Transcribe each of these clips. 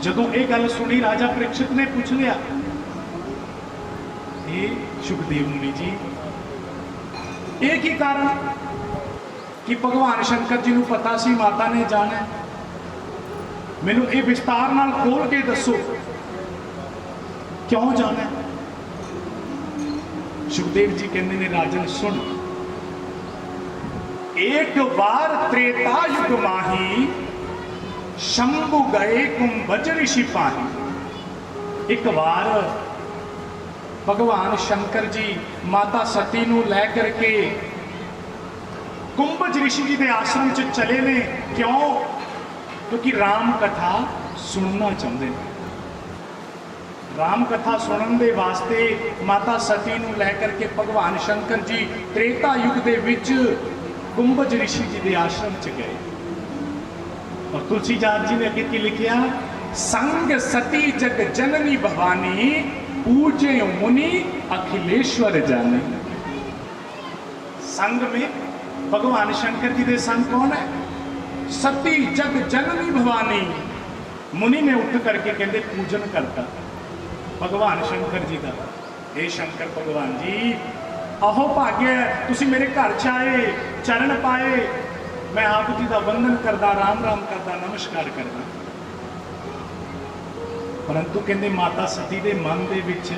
जदों ये गल सुनी राजा परीक्षित ने पूछ लिया, ये सुखदेव मुनि जी एक ही कारण कि भगवान शंकर जी को पता सी माता ने जाना, मैनू ये विस्तार नाल खोल के दसो क्यों जाना। सुखदेव जी कहते ने राजन सुन, एक बार त्रेता युग माही शंभु गए कुंभज ऋषि पाही। एक बार भगवान शंकर जी माता सती नू लै करके कुंभज ऋषि जी के आश्रम च चले ने। क्यों? क्योंकि राम कथा सुनना चाहते हैं। राम कथा सुनने के वास्ते माता सती नू लै करके भगवान शंकर जी त्रेता युग के विच कुंभज ऋषि जी के आश्रम च गए। और तुलसीदास जी ने अगे की लिखिया, संग सती जग जननी भवानी पूजे मुनि अखिलेश्वर जानी। संग में भगवान शंकर जी के संग कौन है? सती जग जननी भवानी। मुनि ने उठ करके कहते पूजन करता भगवान शंकर जी का। हे शंकर भगवान जी, अहो भाग्य तुसी मेरे घर च आए, चरण पाए, मैं आप जी का वंदन करदा, राम राम करदा, नमस्कार करदा। परंतु कहते माता सती के मन के विच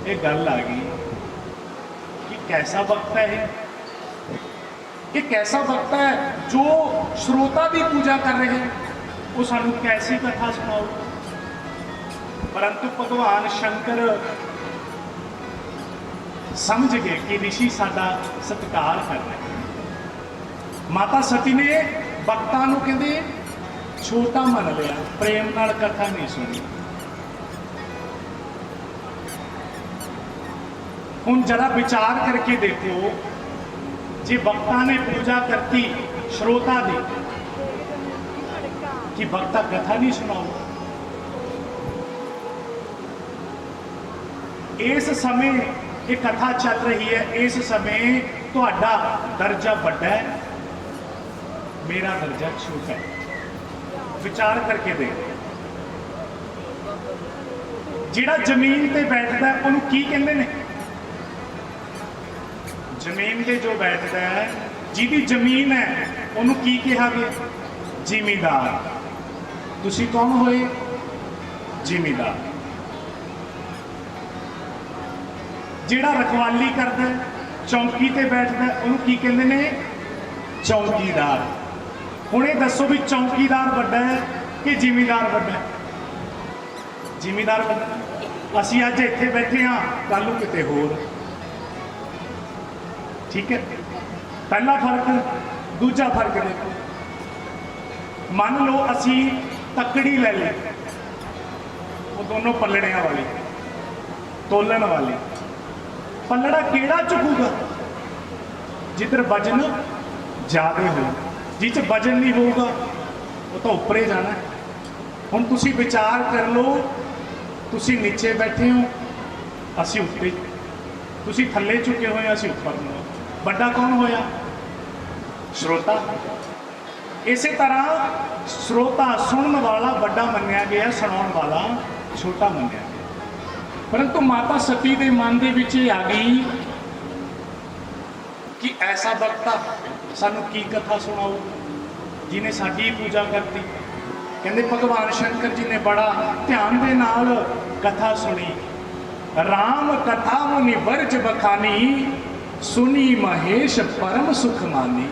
ये गल आ गई कि कैसा वक्त है ये कैसा वक्त है जो श्रोता की पूजा कर रहे हैं, वो सानू कैसी कथा सुनाओ। परंतु भगवान शंकर समझ गए कि ऋषि साडा सत्कार कर रहे हैं। माता सती ने भक्तां नू कहते छोटा मन लिया, प्रेम नाल कथा नहीं सुनी। हुण जरा विचार करके देखो, जे भक्ता ने पूजा करती श्रोता दी कि भक्ता कथा नहीं सुनाओ। इस समय ये कथा चल रही है, इस समय तुहाडा दर्जा बड़ा है, मेरा दर्जा छोटा है। विचार करके देख, जिहड़ा जमीन ते बैठदा है उहनूं की कहंदे ने? जमीन ते जो बैठदा है, जिहदी जमीन है उहनूं की कहा गया? जिमीदार। तुसीं कौन होए? जिमीदार। जिहड़ा रखवाली करदा है, चौकी ते बैठदा है, उहनूं की कहंदे ने? चौकीदार। हुण ये दसो भी चौकीदार वड्डा है कि जिमीदार वड्डा है? जिमीदार वड्डा। असीं अज इत्थे बैठे हाँ, कल नूं किते होर। ठीक है, पहला फर्क। दूजा फर्क देखो, मान लो असी तकड़ी ले ली, वो दोनों पलड़ियां वाली, तोलन वाली। पलड़ा केड़ा चुकूगा? जिधर वजन ज्यादा हो, जिस वजन नहीं होगा वो तो उपरे जाना है। हुण तुसी विचार कर लो, तुसी नीचे बैठे हो, असी उत्ते, तुसी थल्ले चुके हुए, असी उपर हो। बड़ा कौन होया? श्रोता। इस तरह श्रोता सुनने वाला बड़ा मन्या गया, सुनाने वाला छोटा मन्या गया। परंतु माता सती के मन के विच आ गई कि ऐसा वक्ता सानू की कथा सुनाओ जिन्हें साडी पूजा करती। कहते भगवान शंकर जी ने बड़ा ध्यान दे नाल कथा सुनी। राम कथा मुनि वर्ज बखानी, सुनी महेश परम सुख मानी।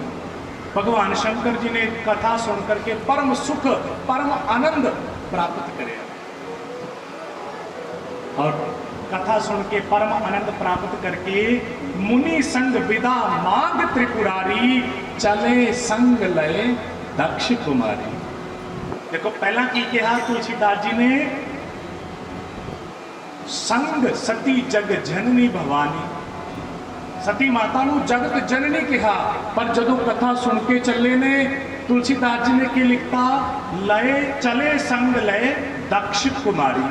भगवान शंकर जी ने कथा सुन करके परम सुख, परम आनंद प्राप्त करे। और कथा सुन के परम आनंद प्राप्त करके मुनि संग विदा मांग त्रिपुरारी, चले संग लय दक्ष कुमारी। देखो पहला की कहा तुलसीदास जी ने? संग सती जग जननी भवानी। सती माता नू जगत जननी कहा, पर जदों कथा सुन के चले ने तुलसीदास जी ने की लिखता? लय चले संग लय दक्ष कुमारी,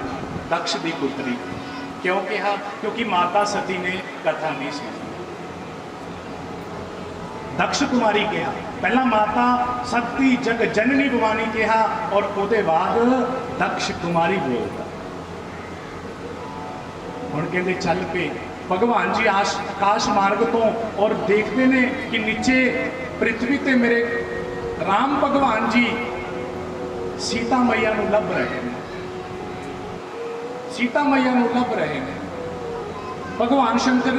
दक्ष दी पुत्री। क्यों कहा? क्योंकि माता सती ने कथा नहीं सुनी। दक्ष कुमारी कहा, पहला माता सती जग जननी भवानी कहा और उसके बाद दक्ष कुमारी बोलता। हुण कहते चल पे भगवान जी आकाश मार्ग तो और देखते ने कि नीचे पृथ्वी ते मेरे राम भगवान जी सीता मैया नूं लभ रहे हैं, सीता मैया नूं लभ रहे हैं। भगवान शंकर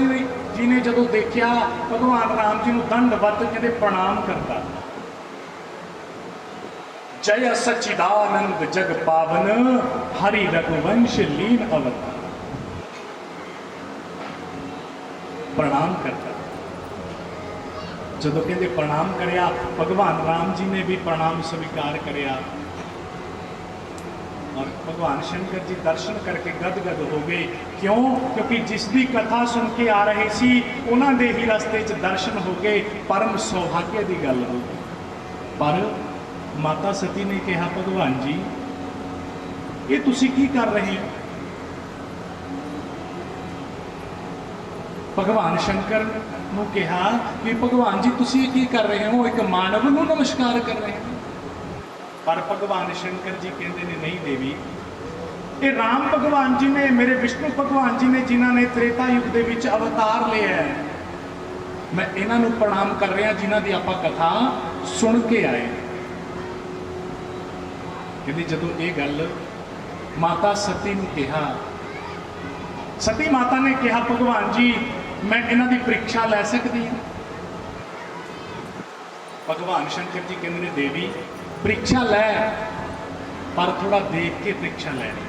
जी ने जदों देखा भगवान राम जी नूं दंडवत कहते प्रणाम करता, जय सच्चिदानंद जग पावन हरि रघुवंश लीन अवतार, प्रणाम करता। जदों कहते प्रणाम करया भगवान राम जी ने भी प्रणाम स्वीकार करया और भगवान शंकर जी दर्शन करके गदगद हो गए। क्यों? क्योंकि जिसकी कथा सुन के आ रहे सी उन्हां दे ही रस्ते च दर्शन हो गए, परम सौभाग्य की गल हो गई। पर माता सती ने कहा भगवान जी ये तुसी की कर रहे हो? भगवान शंकर नूं कहा कि भगवान जी तुसी की कर रहे हो? एक मानव नूं नमस्कार कर रहे हो। पर भगवान शंकर जी कहते ने नहीं देवी, ये राम भगवान जी ने, मेरे विष्णु भगवान जी ने जिन्हों ने त्रेता युग के विच अवतार लिया है, मैं इन्हों प्रणाम कर रहा जिन्हों की आप कथा सुन के आए। कहते जदों ये गल माता सती ने कहा, सती माता ने कहा भगवान जी मैं इन्हों की परीक्षा लै सकती हूँ? भगवान शंकर जी कहते ने देवी परीक्षा लै, पर थोड़ा देख के परीक्षा लैनी।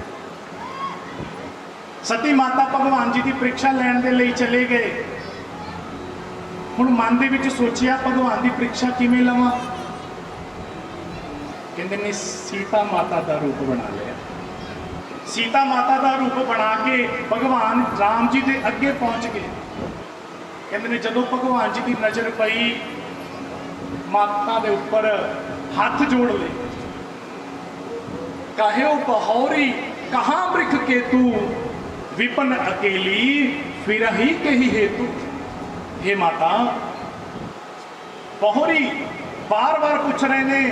सती माता भगवान जी की परीक्षा लैन के लिए चले गए। हुण मन दे विच सोचिया भगवान की परीक्षा किवें लवां? कहंदे ने सीता माता का रूप बना लिया। सीता माता का रूप बना के भगवान राम जी के अगे पहुंच गए। कहंदे ने जदों भगवान जी की नज़र पई माता के उपर हाथ जोड़ ले, कहो बहौरी कहाँ वृख केतु विपन अकेली फिर ही कही हेतु। हे माता, बहौरी बार बार पूछ रहे ने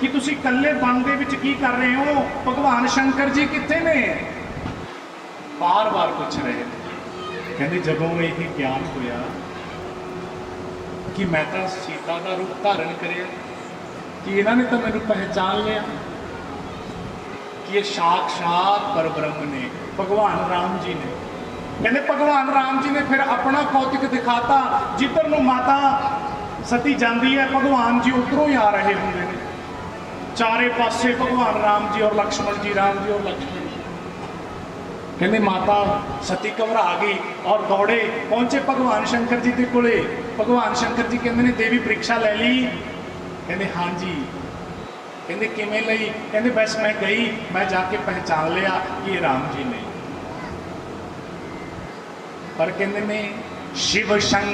कि तुसी कल्ले वन दे विच की कर रहे हो, भगवान शंकर जी कित्थे ने? बार बार पूछ रहे हैं। कहते जदों ये ज्ञान होया कि मैं तो सीता का रूप धारण करिया, कि इन्होंने तो मैंने पहचान लिया कि ये साक्षात परब्रह्म ने, भगवान राम जी ने। कहते भगवान राम जी ने फिर अपना कौतुक दिखाता, जिधर नूं माता सती जाती है भगवान जी उधरों ही आ रहे होंगे ने। चारे पासे भगवान राम जी और लक्ष्मण जी, राम जी और लक्ष्मण जी। कहते माता सती घबरा गई और दौड़े पहुंचे भगवान शंकर जी के कोले। भगवान शंकर जी कहते ने देवी परीक्षा ले ली? कहते हाँ जी। कहते किवें लई? कहते बस मैं गई, मैं जाके पहचान लिया कि ये राम जी ने। पर कहते ने शिव शंकर